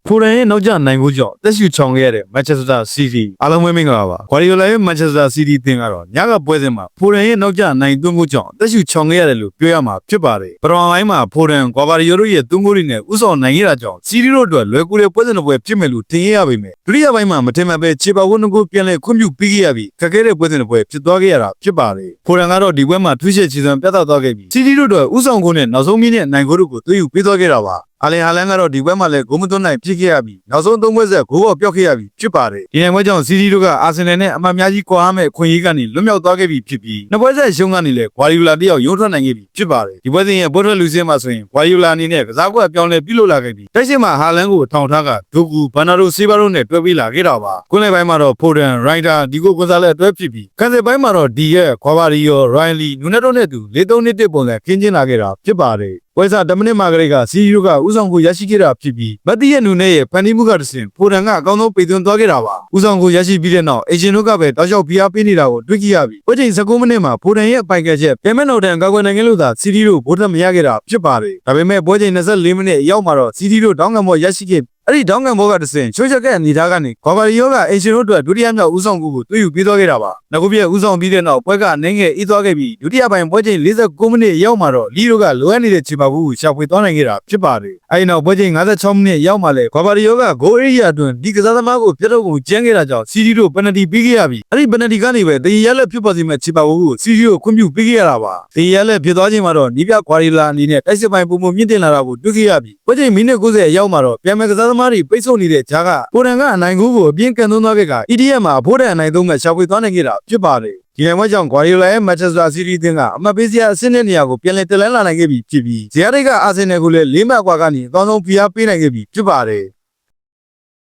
ဖိုရန်ရဲ့နောက်ကျနိုင်ကိုကြောင့်တက်ရှူချောင်ခဲ့ရတဲ့ Manchester City အားလုံးပဲမင်္ဂလာပါ Guardiola ရဲ့ Manchester City တင်ကတော့ညကပွဲစဉ်မှာဖိုရန်ရဲ့နောက်ကျနိုင်သွင်းကိုကြောင့်တက်ရှူချောင်ခဲ့ရတယ်လို့ပြောရမှာဖြစ်ပါတယ်ပထမပိုင်းမှာဖိုရန် Guardiola ရဲ့သွင်းကိုတွေနဲ့ဥဆောင်နိုင်ခဲ့တာကြောင့် City တို့အတွက်လွယ်ကူတဲ့ပွဲစဉ်တစ်ပွဲဖြစ်မယ်လို့ထင်ရပေမဲ့ဒုတိယပိုင်းမှာမထင်မှတ်ပဲခြေပါဝန်းတစ်ခုပြန်လဲခွင့်ပြုပေးခဲ့ရပြီးခက်ခဲတဲ့ပွဲစဉ်တစ်ပွဲဖြစ်သွားခဲ့ရတာဖြစ်ပါတယ်ဖိုရန်ကတော့ဒီပွဲမှာထွေးချက်ခြေစွမ်းပြသသွားခဲ့ပြီး City တို့အတွက်ဥဆောင်ကိုနဲ့နောက်ဆုံးမိနစ်နိုင်ကိုတို့ကိုသွေးယူပေးသွားခဲ့တာပါအာလင်ဟာလန်ကတော့ဒီပွဲမှာလည်းဂိုးမသွင်းနိုင်ဖြစ်ခဲ့ရပြီးနောက်ဆုံး၃ပွဲဆက်ဂိုးပေါ်ပျောက်ခဲ့ရပြီးဖြစ်ပါတယ်ဒီနိုင်ပွဲကြောင့်စီးတီးတို့ကအာဆင်နယ်နဲ့အမှတ်များကြီးကွာဟမဲ့ခွင့်ရေးကနေလွတ်မြောက်သွားခဲ့ပြီဖြစ်ပြီးနှစ်ပွဲဆက်ရှုံးကနေလည်းဂွာဒီယိုလာတယောက်ရုံးထွက်နိုင်ခဲ့ပြီဖြစ်ပါတယ်ဒီပွဲစဉ်ရဲ့ပွဲထွက်လူစင်းမှာဆိုရင်ဂွာဒီယိုလာအနေနဲ့ကစားကွက်ပြောင်းလဲပြုလုပ်လာခဲ့ပြီးတိုက်စစ်မှာဟာလန်ကိုထောင်ထားကဒိုကူဘန်နာရိုဆေးဘာတို့နဲ့တွဲပြီးလာခဲ့တာပါကွန်းလယ်ပိုင်းမှာတော့ဖိုဒန်ရိုက်တာဒီကိုကွန်ဆာလက်အတွဲဖြစ်ပြီးကန်စစ်ပိုင်းမှာတော့ဒီရဲ့ခွာဘာရီယောရိုင်လီနူနက်တိုနဲ့တူ4-3-1ပုံစံခင်းကျင်းလာခဲ့တာဖြစ်ပါတယ်ပွဲစား10မိနစ်မှာကလေးကစီရီယိုကဥဆောင်ကိုရရှိခဲ့တာဖြစ်ပြီးမတ်တီရဲ့နူနဲ့ရဲ့ဖန်တီမှုကတဆင်ဖိုဒန်ကအကောင်းဆုံးပေသွင်းသွားခဲ့တာပါဥဆောင်ကိုရရှိပြီးတဲ့နောက်အေဂျင်တို့ကပဲတောက်လျှောက်ဖိအားပေးနေတာကိုတွေ့ကြရပြီးပွဲချိန်19မိနစ်မှာဖိုဒန်ရဲ့ပိုင်ကချက်ပြန်မဲ့နောက်တန်ကောက်ွယ်နိုင်ခဲ့လို့သာစီရီယိုဘိုးတက်မရခဲ့တာဖြစ်ပါတယ်ဒါပေမဲ့ပွဲချိန်24မိနစ်ရောက်မှာတော့စီရီယိုတောင်းကံပေါ်ရရှိခဲ့အဲ့ဒီတောင်းကံဘောကတဆင်ချိုးချက်တဲ့အနေထားကနေဂွာဘာရီယောကအင်ရှင်တို့အတွက်ဒုတိယမြောက်ဦးဆောင်မှုကိုတွေ့ယူပေးသွားခဲ့တာပါ။နောက်ခုပြည့်ဦးဆောင်ပြီးတဲ့နောက်ပွဲကအနေငယ်အေးသွားခဲ့ပြီးဒုတိယပိုင်းပွဲချိန်49မိနစ်ရောက်မှာတော့လီတို့ကလိုအပ်နေတဲ့ခြေပါဘူးကိုရှာဖွေသွားနိုင်ခဲ့တာဖြစ်ပါတယ်။အဲဒီနောက်ပွဲချိန်56မိနစ်ရောက်မှာလဲဂွာဘာရီယောကဂိုးအေရီယာအတွင်းဒီကစားသမားကိုပြတ်တော့ကုန်ကျန်းခဲ့တာကြောင့်စီတီတို့ပယ်နတီပေးခဲ့ရပြီးအဲ့ဒီပယ်နတီကနေပဲတရီရက်လက်ဖြစ်ပေါ်စီမဲ့ခြေပါဘူးကိုစီတီတို့ခွင့်ပြုပေးခဲ့ရတာပါ။တရီရက်လက်ဖြစ်သွားချိန်မှာတော့နီးပြဂွာရီလာအနေနဲ့တိုက်စစ်ပိုင်းပုံမှန်မြင့်တင်လာတာကိုတွေ့ခဲ့ရပြီးပွဲချိန်မိနစ်90ရောက်မှာတော့ပြန်မဲ့ကစားသမားတွေပိတ်ဆို့နေတဲ့ဂျာကဖိုဒန်ကအနိုင်ကိုအပြင်းကန်သွန်းသွားခဲ့က EDM မှာဖိုဒန်အနိုင်သုံးမဲ့ရှာဖွေသွားနိုင်ခဲ့တာဖြစ်ပါတယ်ဒီနိုင်ပွဲကြောင့် Guardiola ရဲ့ Manchester City တင်ကအမှတ်ပေးစရာအဆင့်နဲ့နေရာကိုပြန်လည်တက်လှမ်းလာနိုင်ခဲ့ပြီဖြစ်ပြီးဇီယာတိတ်ကအာဆင်နယ်ကိုလည်း၄မှတ်ကွာကနေအကောင်းဆုံးဖိအားပေးနိုင်ခဲ့ပြီဖြစ်ပါတယ်